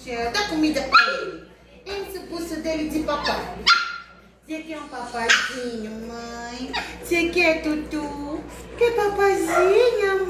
céu. Dá comida pra ele. Enche o pulso dele de papai. Você quer um papaizinho, mãe? Você quer tutu? Quer papaizinha,